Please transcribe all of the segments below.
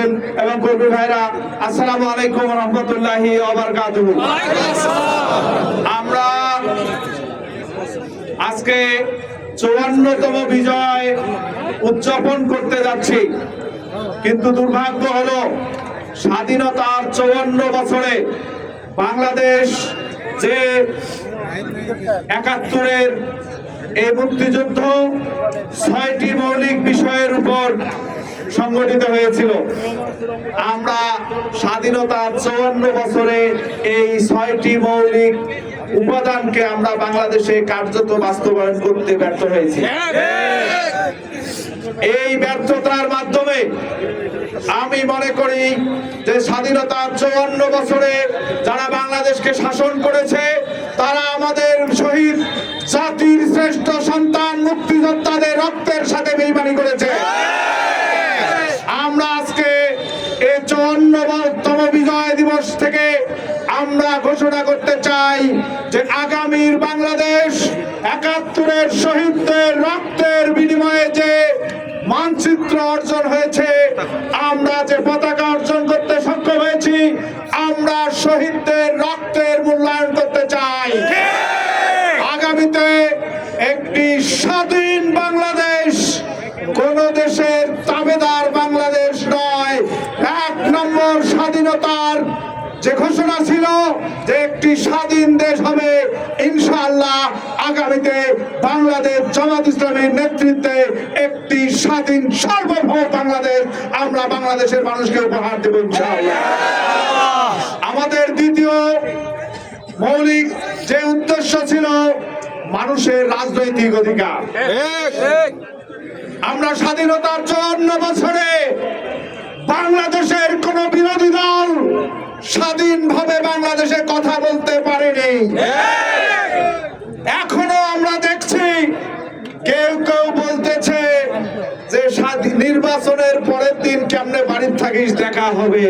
করবেন এবং কর্মী ভাইরা, আসসালামু আলাইকুম ওয়া রাহমাতুল্লাহি ওয়া বারাকাতুহু। আমরা আজকে 54তম বিজয় উদযাপন করতে যাচ্ছি, কিন্তু দুর্ভাগ্য হলো স্বাধীনতার 54 বছরে বাংলাদেশ যে 71-এর এই মুক্তিযুদ্ধ 6টি মৌলিক বিষয়ের উপর সংগঠিত হয়েছিল। আমরা স্বাধীনতার 54 বছরে এই 6টি মৌলিক উপাদানকে আমরা বাংলাদেশে কার্যত বাস্তবায়ন করতে ব্যর্থ হয়েছি। এই ব্যর্থতার মাধ্যমে আমি মনে করি যে স্বাধীনতার 54 বছরে যারা বাংলাদেশকে শাসন করেছে তারা আমাদের শহীদ জাতির শ্রেষ্ঠ সন্তান মুক্তিযোদ্ধাদের রক্তের সাথে বেইমানি করেছে। আমরা আজকে এই 54তম বিজয় দিবস থেকে আমরা ঘোষণা করতে চাই যে আগামীর বাংলাদেশ 71-এর শহীদদের রক্তের বিনিময়ে যে মানচিত্র অর্জন হয়েছে, আমরা যে পতাকা অর্জন করতে সক্ষম হয়েছি, আমরা শহীদদের রক্তের মূল্যায়ন করতে চাই। আগামীতে একটি স্বাধীন বাংলাদেশ, কোন দেশের তাবেদার বাংলাদেশ নয়। 1 নম্বর স্বাধীনতার যে ঘোষণা ছিল যে একটি স্বাধীন দেশ হবে, ইনশাআল্লাহ আগামীতে বাংলাদেশ জামাত ইসলামীর নেতৃত্বে একটি স্বাধীন সার্বভৌম বাংলাদেশ আমরা বাংলাদেশের মানুষকে উপহার দেব ইনশাআল্লাহ। আমাদের দ্বিতীয় মৌলিক যে উদ্দেশ্য ছিল মানুষের রাজনৈতিক অধিকার। আমরা স্বাধীনতার 54 বছরে বাংলাদেশের কোন বিরোধী দল স্বাধীনভাবে বাংলাদেশে কথা বলতে পারেনি। এখনো আমরা দেখছি কেউ কেউ বলতেছে যে নির্বাচনের পরের দিন কেমনে বাড়ির থাকিস দেখা হবে।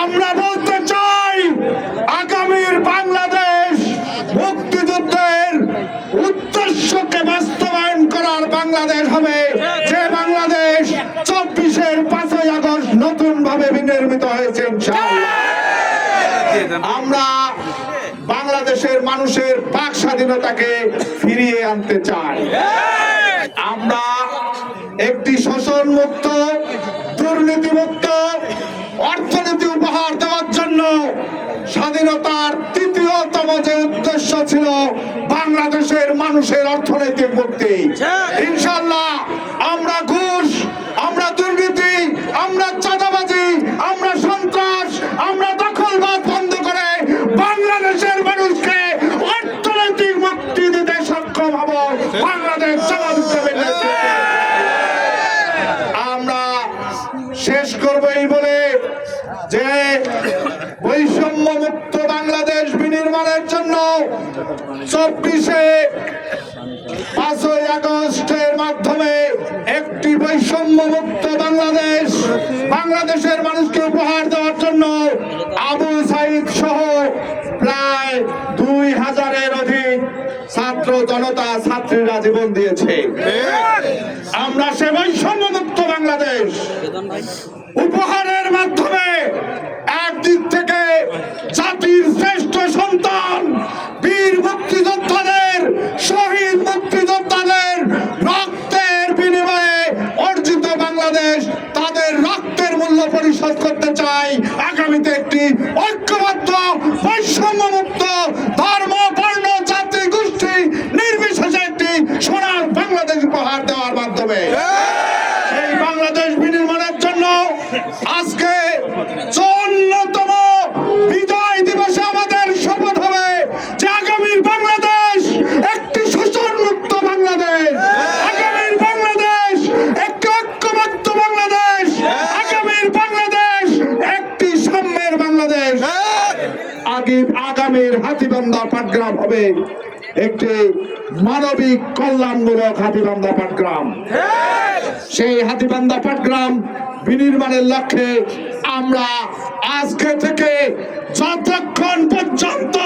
আমরা বলতে চাই আগামীর বাংলাদেশ মুক্তিযুদ্ধের উদ্দেশ্যকে বাস্তবায়ন করার বাংলাদেশ হবে, যে বাংলাদেশ 24-এর 5ই আগস্ট নতুন ভাবে বিনির্মিত হয়েছে। আমরা বাংলাদেশের মানুষের বাক স্বাধীনতাকে ফিরিয়ে আনতে চাই। আমরা একটি শোষণ মুক্ত, দুর্নীতি মুক্ত অর্থনীতি উপহার দেওয়ার জন্য স্বাধীনতার 3য়তম যে উদ্দেশ্য ছিল বাংলাদেশের মানুষের অর্থনৈতিক মুক্তি। ইনশাআল্লাহ আমরা ঘুষ, আমরা দুর্নীতি, আমরা চাঁদাবাজি, আমরা সন্ত্রাস, আমরা দখলবাদ বন্ধ করে বাংলাদেশের মানুষকে অর্থনৈতিক মুক্তি দিতে সক্ষম হব বাংলাদেশ জামাত ইসলামীর নেতৃত্বে। আমরা শেষ করব এই বলে যে বৈষম্য মুক্ত বাংলাদেশ বিনির্মাণের জন্য 24-এ 5ই আগস্টের মাধ্যমে একটি বৈষম্য মুক্ত বাংলাদেশ বাংলাদেশের মানুষকে উপহার দেওয়ার জন্য আবু সাইদ সহ প্রায় 2000-এর অধিক ছাত্র জনতা ছাত্রীরা জীবন দিয়েছে। আমরা সে বৈষম্য মুক্ত বাংলাদেশ উপহারের মাধ্যমে একদিক থেকে জাতির শ্রেষ্ঠ সন্তান বীর মুক্তিযোদ্ধাদের, শহীদ মুক্তিযোদ্ধাদের রক্তের বিনিময়ে অর্জিত বাংলাদেশ, তাদের রক্তের মূল্য পরিশোধ করতে চাই। আগামীতে একটি ঐক্যবদ্ধ বৈষম্য মুক্ত ধর্ম, বর্ণ, জাতি, গোষ্ঠী নির্বিশেষে একটি সোনার বাংলাদেশ উপহার দেওয়ার মাধ্যমে এই বাংলাদেশ বিনির্মাণের জন্য আজকে 54তম বিজয় দিবসে আমাদের শপথ হবে যে আগামীর বাংলাদেশ একটি শোষণ মুক্ত বাংলাদেশ, আগামীর বাংলাদেশ একটি ঐক্যবদ্ধ বাংলাদেশ, আগামীর বাংলাদেশ একটি সাম্যের বাংলাদেশ। আগামীর হাতীবান্ধা পাটগ্রাম হবে একটি মানবিক কল্যাণমূলক হাতীবান্ধা পাটগ্রাম। সেই হাতীবান্ধা পাটগ্রাম বিনির্মাণের লক্ষ্যে আমরা আজকে থেকে যতক্ষণ পর্যন্ত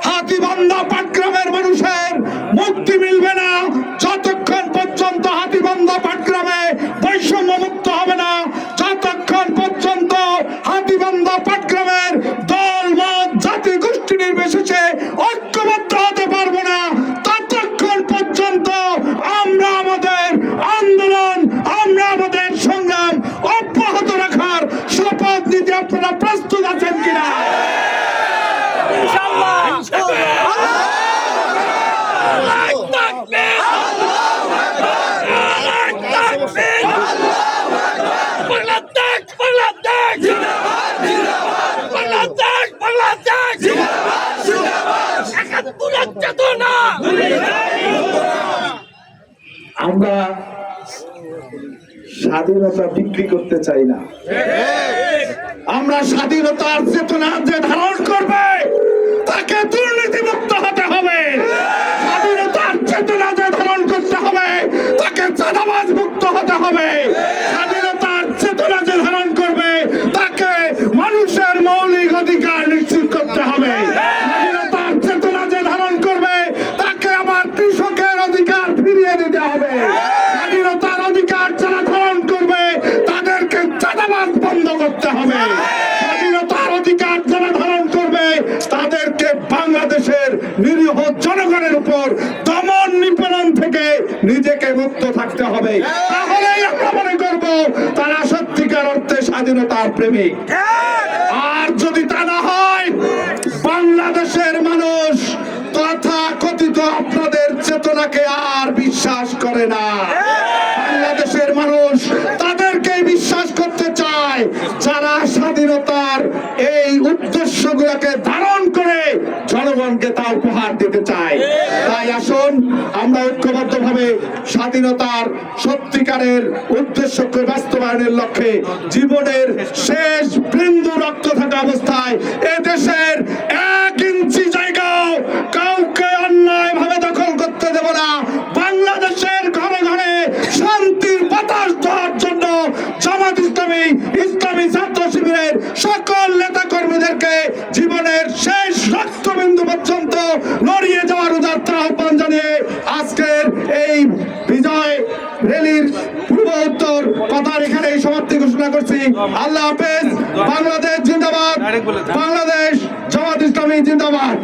হাতীবান্ধা পাটগ্রামের মানুষের মুক্তি মিলবে না, যতক্ষণ পর্যন্ত হাতীবান্ধা পাটগ্রামে বৈষম্য মুক্ত হবে না, যতক্ষণ প্রস্তুত আছেন কিনা? আমরা স্বাধীনতা বিক্রি করতে চাই না। আমরা স্বাধীনতার চেতনা যে ধারণ করবে তাকে দুর্নীতিমুক্ত হতে হবে। স্বাধীনতার চেতনা যে ধারণ করতে হবে তাকে চাঁদাবাজ মুক্ত হতে হবে। স্বাধীনতার চেতনা যে ধারণ করবে তাকে মানুষের মৌলিক অধিকার নিশ্চিত করতে হবে। স্বাধীনতার চেতনা যে ধারণ করবে তাকে আবার কৃষকের অধিকার ফিরিয়ে দিতে হবে। স্বাধীনতার অধিকার যারা ধারণ করবে তাদেরকে চাঁদাবাজ বন্ধ করতে হবে। স্বাধীনতার অধিকার যারা ধারণ করবে তাদেরকে বাংলাদেশের নিরীহ জনগণের উপর দমন নিপীড়ন থেকে নিজেকে মুক্ত থাকতে হবে। তাহলেই আমরা মনে করব তারা সত্যিকার অর্থে স্বাধীনতার প্রেমিক। আর যদি তা না হয়, বাংলাদেশের মানুষ তথা কথিত আপনাদের চেতনাকে আর বিশ্বাস করে না। বাংলাদেশের মানুষ তাদেরকে বিশ্বাস করতে চায় যারা স্বাধীনতার এই উদ্দেশ্যগুলোকে ধারণ করে জনগণকে তা উপহার দিতে চায়। তাই আসুন আমরা ঐক্যবদ্ধভাবে স্বাধীনতার সত্যিকারের উদ্দেশ্যকে বাস্তবায়নের লক্ষ্যে জীবনের শেষ বিন্দু রক্ত থাকা অবস্থায় এদেশের 1 ইঞ্চি জায়গাও কাউকে অন্যায় ভাবে দখল করতে দেব না। বাংলাদেশের ঘরে ঘরে শান্তির বাতাস দেওয়ার জন্য জামাত ইসলামী, ইসলামী ছাত্র শিবিরের সকল নেতা কর্মীদেরকে জীবনের শেষ রক্তবিন্দু পর্যন্ত লড়িয়ে যাওয়ার উদাত্ত আহ্বান জানিয়ে আজকের এই বিজয় র্যালির পূর্ব উত্তর কথার এখানে সমাপ্তি ঘোষণা করছি। আল্লাহ হাফেজ। বাংলাদেশ জিন্দাবাদ। বাংলাদেশ জামাত ইসলামী জিন্দাবাদ।